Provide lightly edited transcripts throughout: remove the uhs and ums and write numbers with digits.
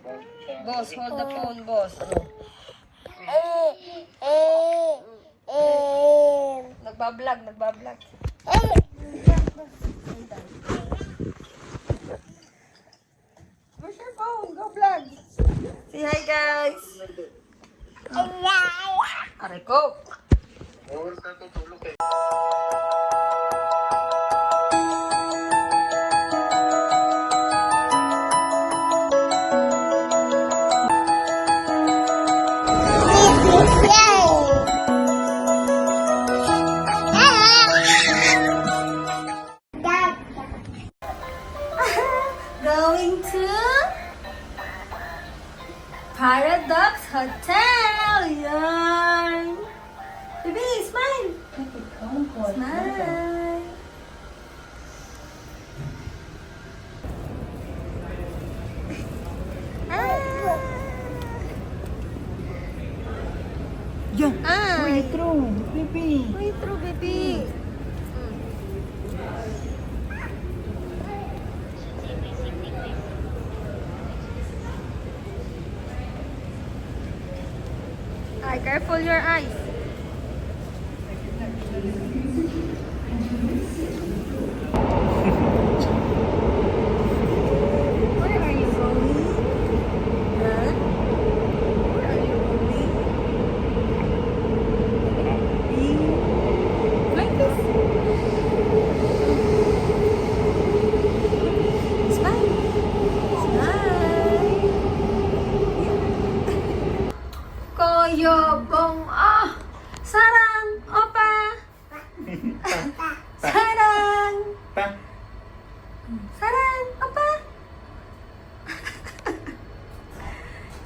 Boss, hold the phone, boss. Nagbablog, nagbablog. Where's your phone? Go vlog. Say hi, guys. Aray ko. Going to Paradox Hotel. Yarn. Baby, smile. Smile. Diyan. Ah. Uy, true. Baby. Wait, true, baby. Ay, careful your eyes. Where are you going? Huh? Where are you going? Like this. Smile. Smile. Koyobong. Ah! Sarang! Opa! Sarang! Pa. Sarang! Opa!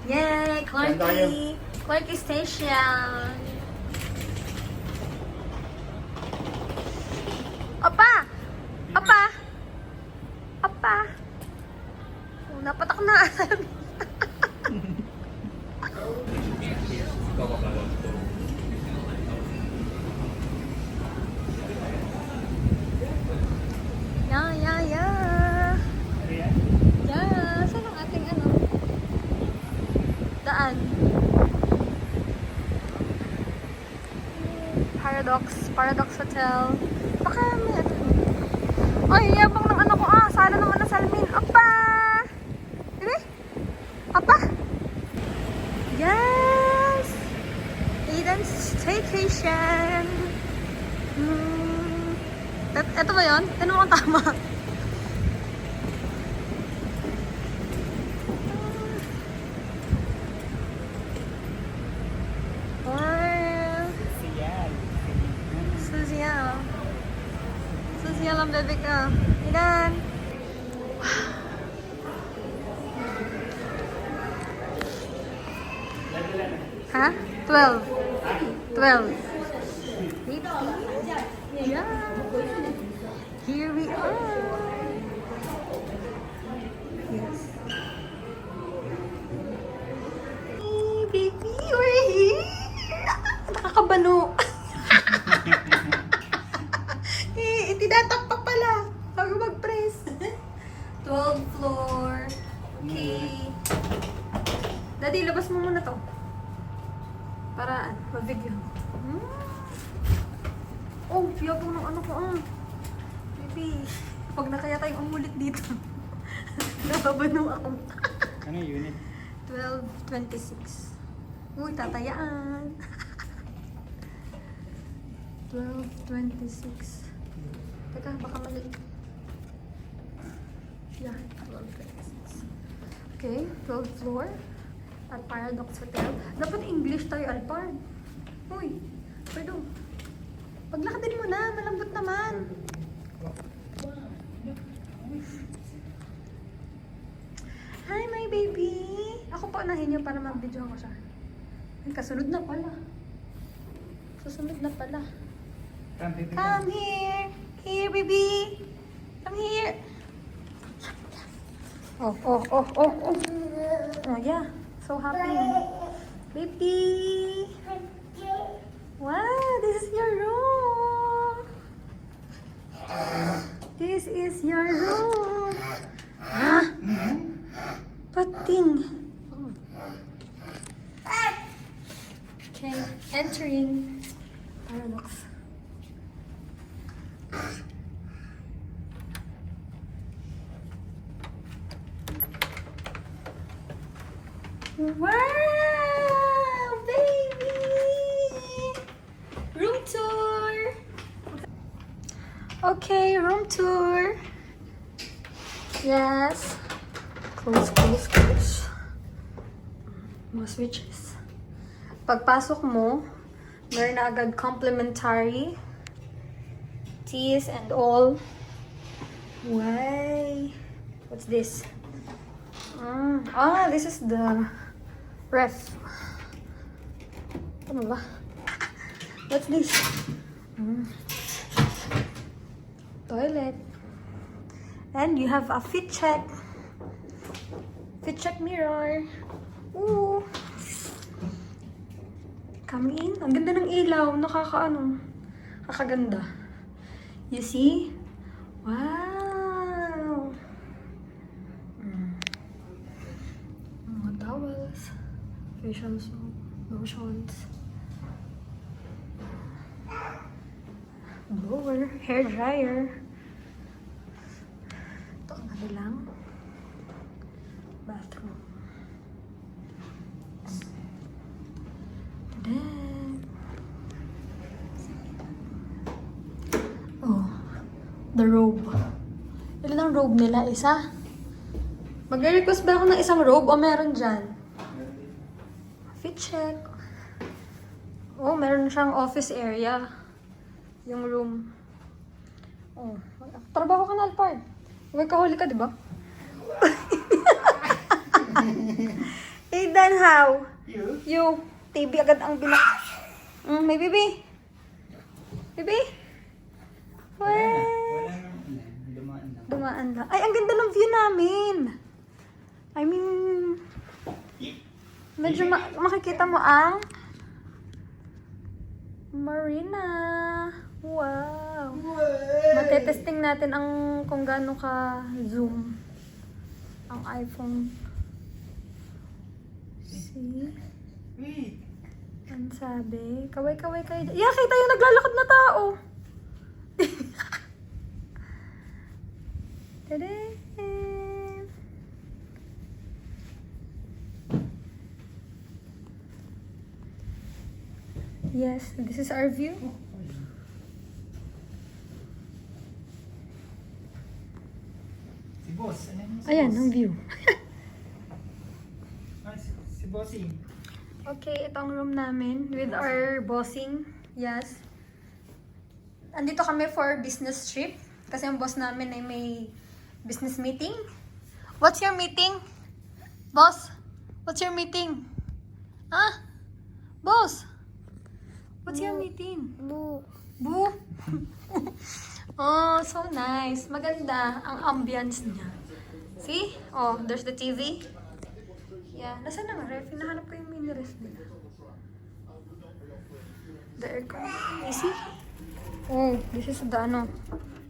Yay! Saan tayo? Clarky! Clarky Station! Opa! Opa! Opa! Oh, napatak na. Yeah. Yeah, saan ang ating ano? Daan. Paradox Hotel. Baka may ano. Ay, yabang ng ano ko Sala naman na salamin. Opa! Dili? Opa? Yes! Aiden's staycation. Ito ba yun? Ano ang tama? Susia lang, bebe ka. Ilan? Ha? 12. 12. Yeah. Here we are. Yes. Hey, baby, we're here. Nakakabano. Tinatakpak pala bago mag-press. 12th floor. Okay. Daddy, labas mo muna to. Para mag-video. Oh, yabang ng ano ko Baby, pag nakaya tayong umulit dito. Nababano ako. Ano unit? 1226. Uy, tatayaan. 1226. Teka, baka mali. Yeah, 1226. Okay, 12th floor at Paradox Hotel. Dapat English tayo, Alpard. Uy, pwede. Paglakadin mo na, malambot naman. Hi, my baby. Ako po unahin niyo para mag-video ko siya. Ay, kasunod na pala. Susunod na pala. Come here. Here, baby. Come here. Oh. Oh, yeah. So happy. Baby. Wow, this is your room. This is your room. Ha? Pating. Okay, entering Paradox. Wow, baby! Room tour! Okay, room tour. Yes. Close, close, close. Mga switches. Pagpasok mo, meron na agad complimentary teas and all. Why? What's this? This is the ref. Ano ba? What's this? Toilet. And you have a fit check. Fit check mirror. Ooh. Come in. Ang ganda ng ilaw. Kakaganda. You see? Wow. Mga towels. Facial soap. Lotions. Blower. Hair dryer. Ito ang lang. Bathroom. Then, the robe. Ilan ang robe nila? Isa? Mag-request ba ako ng isang robe o meron dyan? Fit check. Meron siyang office area. Yung room. Trabaho ka na, Alpard. Huwag kahuli ka, di ba? Aidan, how? You. TV agad ang binak. May baby. Baby? Wala na. Dumaan lang. Ay, ang ganda ng view namin. I mean, medyo makikita mo ang marina. Wow. Matetesting natin kung gaano ka zoom ang iPhone. See? Wait. Ang sabi, kaway-kaway kayo. Yeah, kita yung naglalakad na tao. Tada! Yes, this is our view. Si Boss. Ayan, ang view. Si Bossing. Okay, itong room namin with our bossing. Yes. Andito kami for business trip. Kasi ang boss namin ay may business meeting. What's your meeting? Boss? What's your meeting? Huh? Boss? What's your meeting? Boo. Boo? Oh, so nice. Maganda ang ambience niya. See? Oh, there's the TV. Yeah. Nasaan na nga ref? Hinahanap ko yung mini ref nila. The aircon. You see? Oh, this is the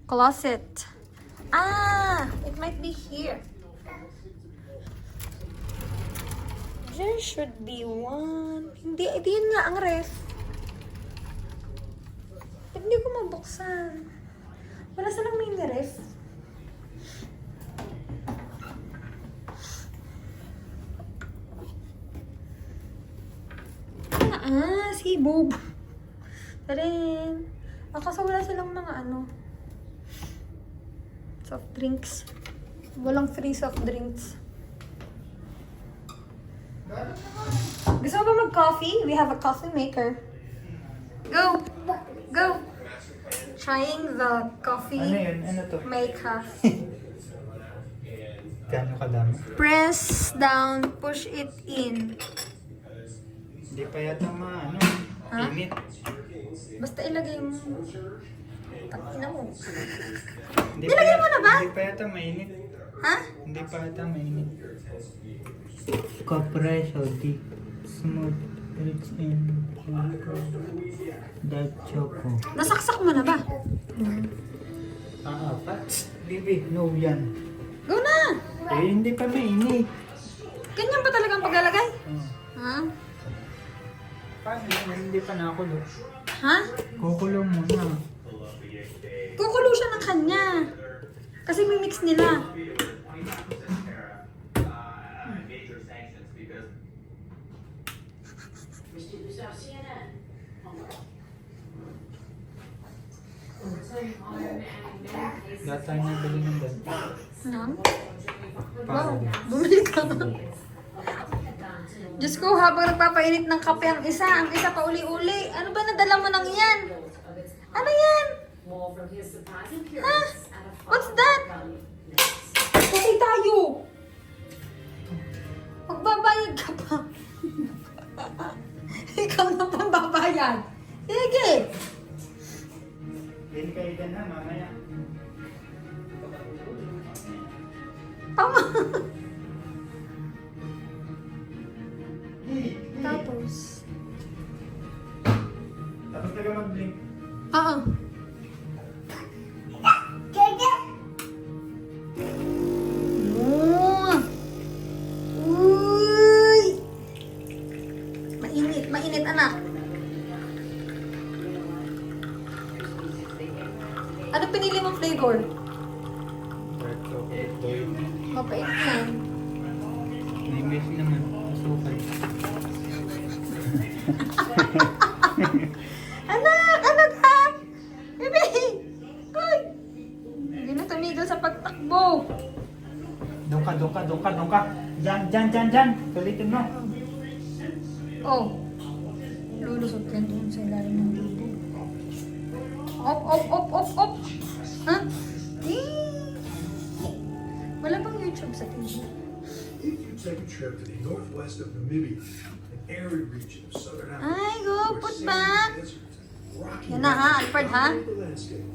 closet. It might be here. There should be one. Hindi yun nga ang ref. Ba't hindi ko mabuksan? Wala silang mini ref. Si Bob. Tarin. Kasi wala silang mga soft drinks. Walang free soft drinks. Gusto mo ba mag-coffee? We have a coffee maker. Go! Go! Trying the coffee Ano yun? Ano to? maker. Gano'n kadami? Press down, push it in. Hindi pa yata Ha? init. Basta ilagay mo. Takina mo. Nilagay mo na ba? Hindi pa yata mainit. Ha? Hindi pa yata mainit. Compresso deep smooth rich in dark choco. Nasaksak mo na ba? Apat? Bibi, no yan. Go na! Hindi pa mainit. Ganyan ba talagang paglalagay? Oh. Ha? Paano yun? Hindi pa nakulo. Ha? Kukulo muna. Kukulo siya ng kanya. Kasi may mix nila. Lahat tayo nabili ng ganito. Nang? Para Wow, din. bumili ka. Diyos ko, habang nagpapainit ng kape ang isa pa uli-uli. Ano ba nadala mo nang yan? Ano yan? Ha? What's that? Kasi tayo. Magbabayad ka pa. Ikaw na pang babayad. Sige. Hindi kayo dyan ha, mamaya. Tama. Tapos. Tapos taga mag-blink. Oo. Uy! Mainit, mainit anak. Ano pinili mong flavor? Dark chocolate boy. Mapait yan. May milk naman. Masukal. Anak! Anak ha! Bebe! Uy! Hindi na tumigil sa pagtakbo. Doon ka. Diyan. Tulitin mo. Oh. Lulusot yan doon sa ilalim ng bubog. Op. Ha? Eh. Wala bang YouTube sa TV? If you take a trip to the northwest of Namibia, an arid region of southern Africa, Ay, go, where put sandy back. deserts and rocky Yan na, ha, mountains Alfred, ha? dominate the landscape,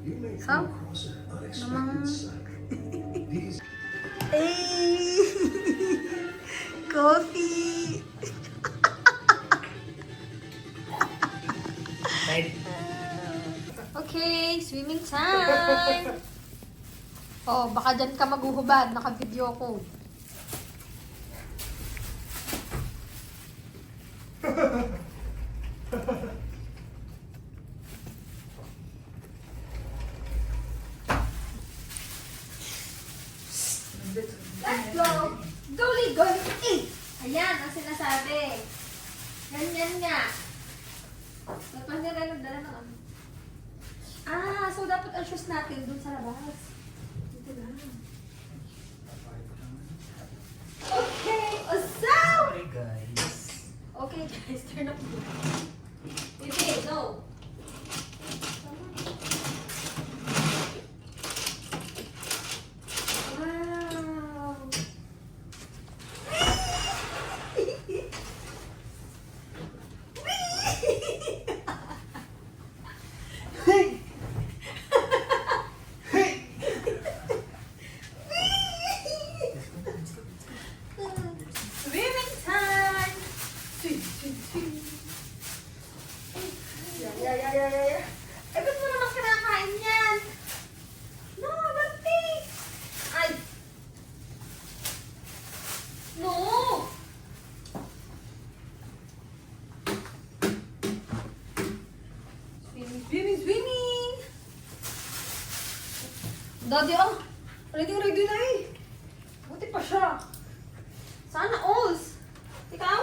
you may So? come across an unexpected Namang- sight. These Hey! Coffee! Right. Okay, swimming time! Oh, baka dyan ka maghuhubad. Naka-video ko. Let's go! Goli! Eh! Ayan, ang sinasabi. Ganyan nga. Tapos nila nagdala ng ano. Ah, so dapat ang shoes natin dun sa labas. Dito lang. Okay, Osaw! Sorry guys. Okay guys, turn up the Bibi, go! Wow! Swimming time! Swim. Yeah. Eh, ba't mo naman kinakain yan? No, Berti! Ay! No! Swimming! Daddy, ready na eh. Buti pa siya. Sana alls. Ikaw?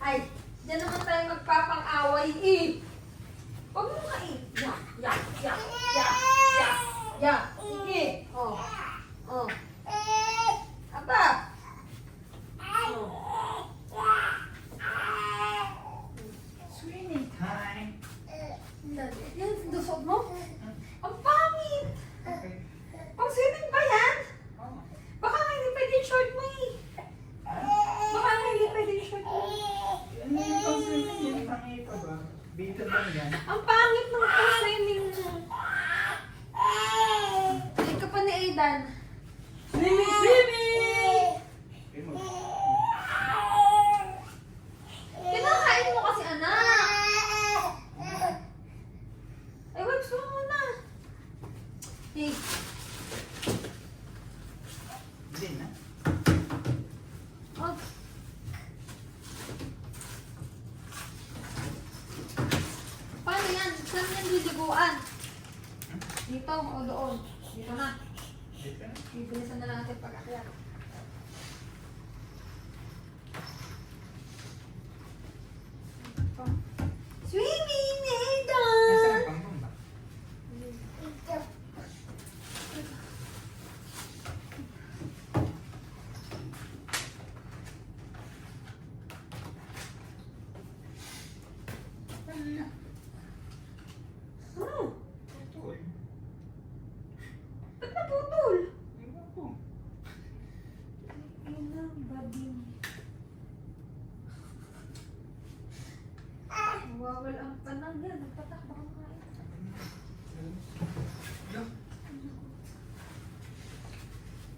Ay, diyan naman tayo magpapang-away eh. Huwag mo ka eh. Ya. Sige. Oh. Aba. Swimming time. Yan, dusot mo? Ang pangit. Okay. Pang swimming ba yan? Oh. Baka nga hindi pwede yung short mo eh. Baka nga hindi pwede yung short mo. Ano yung pang-swimming? Yung pang-ipa ba? Bito liliguan. Dito o doon. Dito na. Bibilisan na lang natin pag-akyat. Swimming, Nathan! Oh, ba't naputol? Ina, bading. Nawawala ang panang yan. Nagpatakbo ang kain.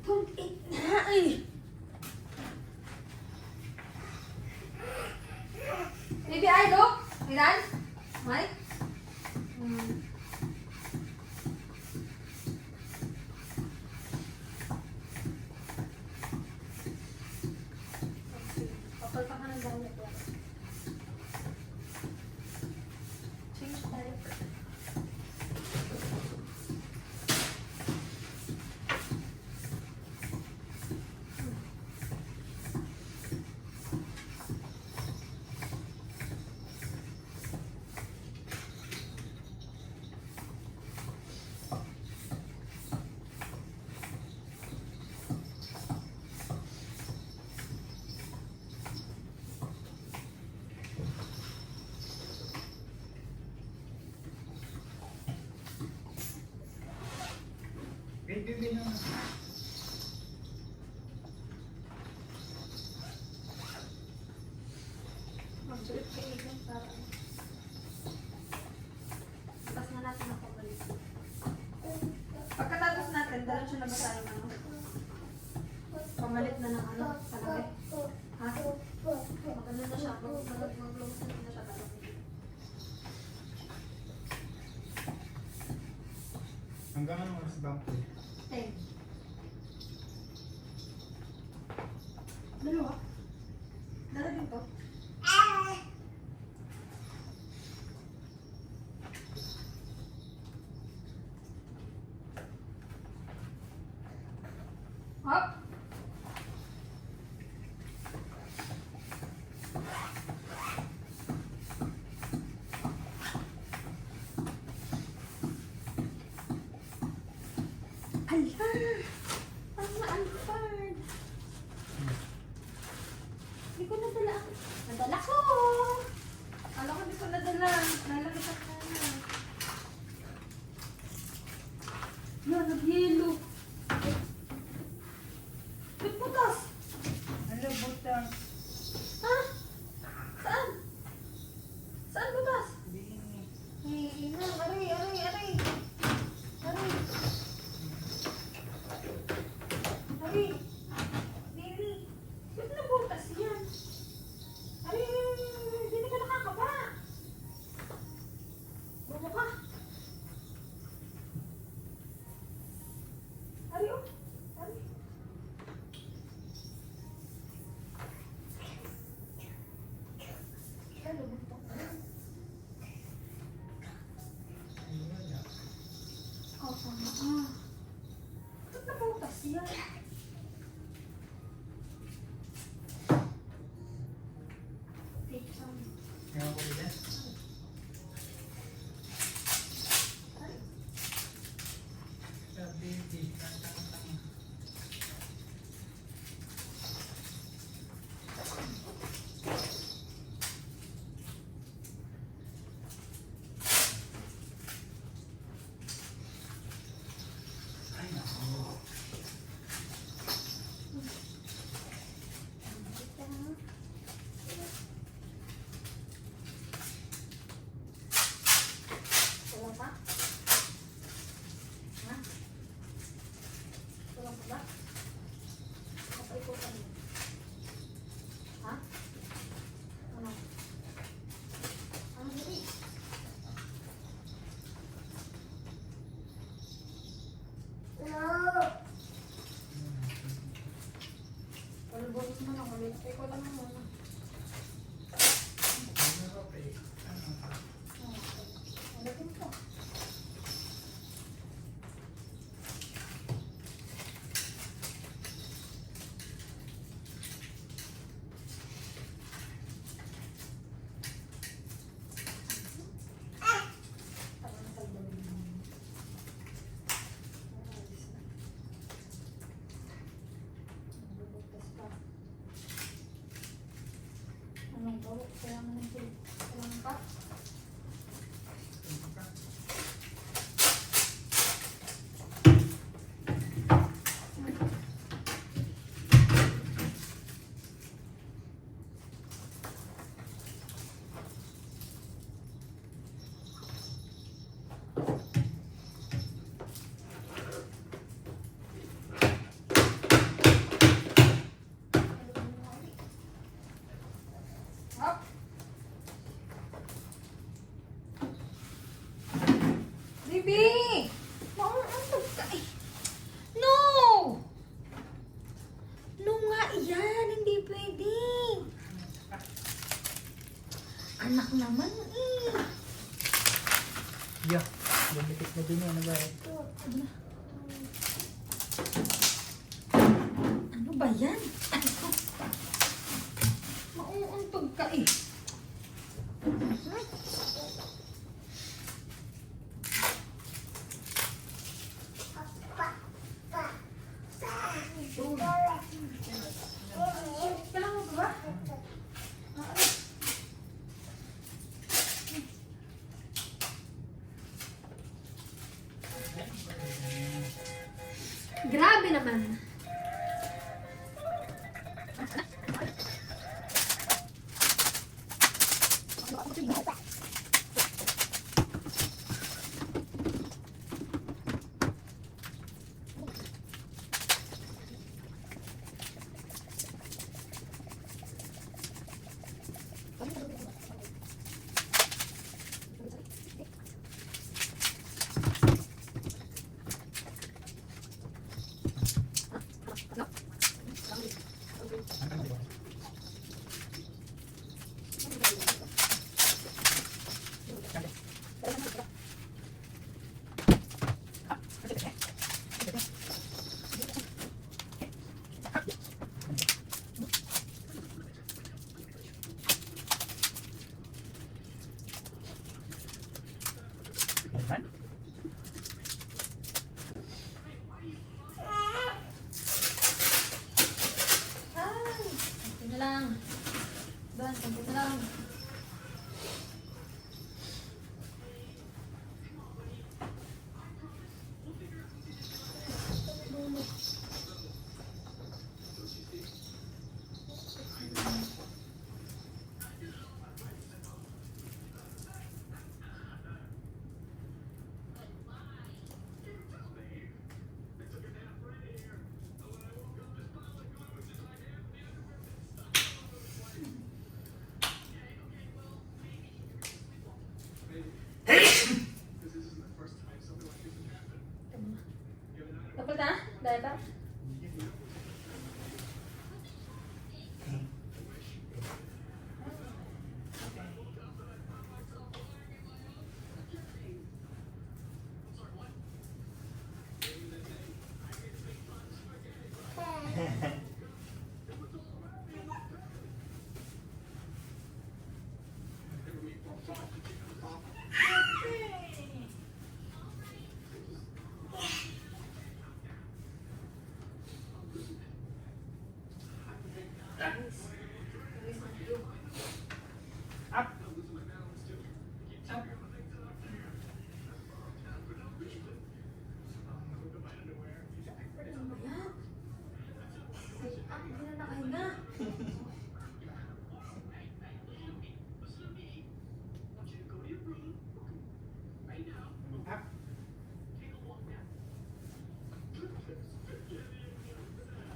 Don't eat na eh. Maybe I do? Miran? Mike? Kapal pa ka ng gamit yan. Change diaper. Baby na. Magsulit kayo dyan para tapos na natin ang pabalik. Pagkatapos natin, dala siya na ba tayo ano? Pamalit na ng ano? Sa gabi? Ha? Maganda na siya. Mag-vlogs na siya talaga. Hanggang anong oras ba ang play? 10. Dalawa? Dala din to? Hop! Ala! Ang ma-alpard! Hindi ko nadala. Nadala ko! Alam ko hindi ko nadala. Nalaki sa kanya. Yan, nag-yelo. Ba't putas? Ano butas? Ha? Saan? Saan butas? Bini. Ay, ina. Aray, aray, aray. Aray. Aray. Baby. Ba't nabutas yan? Aray, hindi ka nakakaba. Bobo ka. Aray, oh. Aray. Ano, buntok na? Oh, tama. Ba't nabutas yan? Take some. Kaya ko ulit. Aray. Sabi, di. Tang-tang-tang. Ay, naku. Kulang pa? Ha? Kulang pa ba? Papaikutan mo. Ha? Ano? Ano dali? Palubunin mo na ulit. Paikutan mo muna. Ano ba, pre? Ano? Okay. Ulitin ko. Anak naman eh. Yeah. Lumikit na din yan. Nagayat. Ano ba yan? Mauuntog ka eh. Kailangan mo ba? Grabe naman. Konti na lang. Ban, konti na lang. Tapos na? Dahil ba?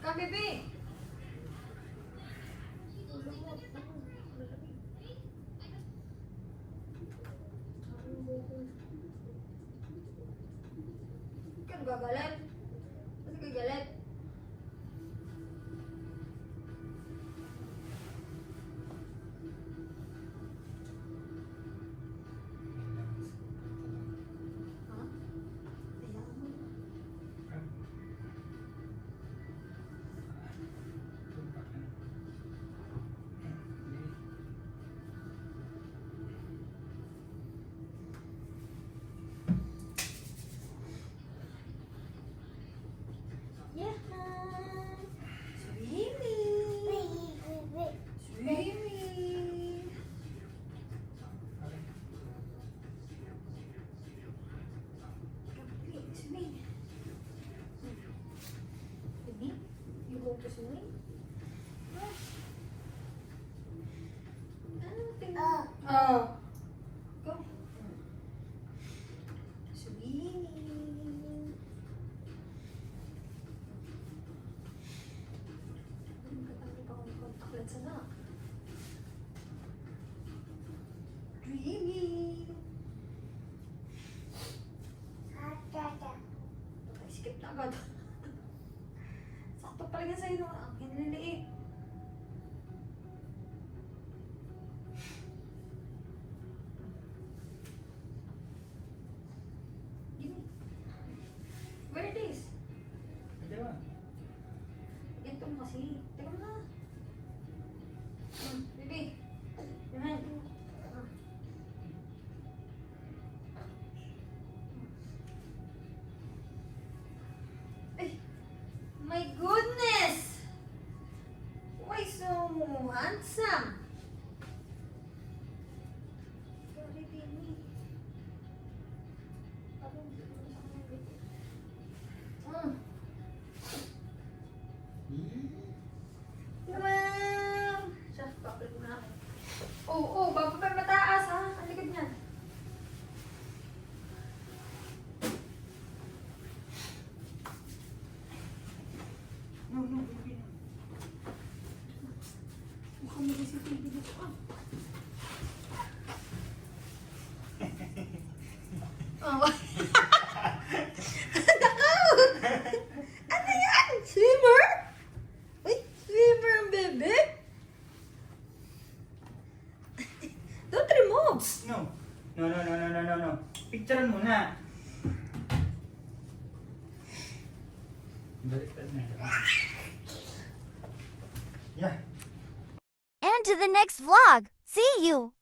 Kak Bibi! Kan gagalit? Kasi kagalit? Yeah. Swimming. Swimming. Swimming. Swimming? You go to swimming? Oh. Go. Swimming. Let's not. Dreaming. Skip na agad. Sakto pala yan sa'yo. Ang hinliliit. mo kasi. Teka mo na. Baby. Yan. Ay! My goodness! Why so handsome? Sorry, baby. Wow! Siya, papel mo na ako. Oo, bago pa mataas ha. Ang likod niyan. No, baby. Mukhang may CCTV dito ah. Oh. Nakaw! Ano yan? Swimmer? Uy, swimmer ang bebe? Don't remove! No. No. Picturean mo na. Baliktad na. Yeah. And to the next vlog. See you!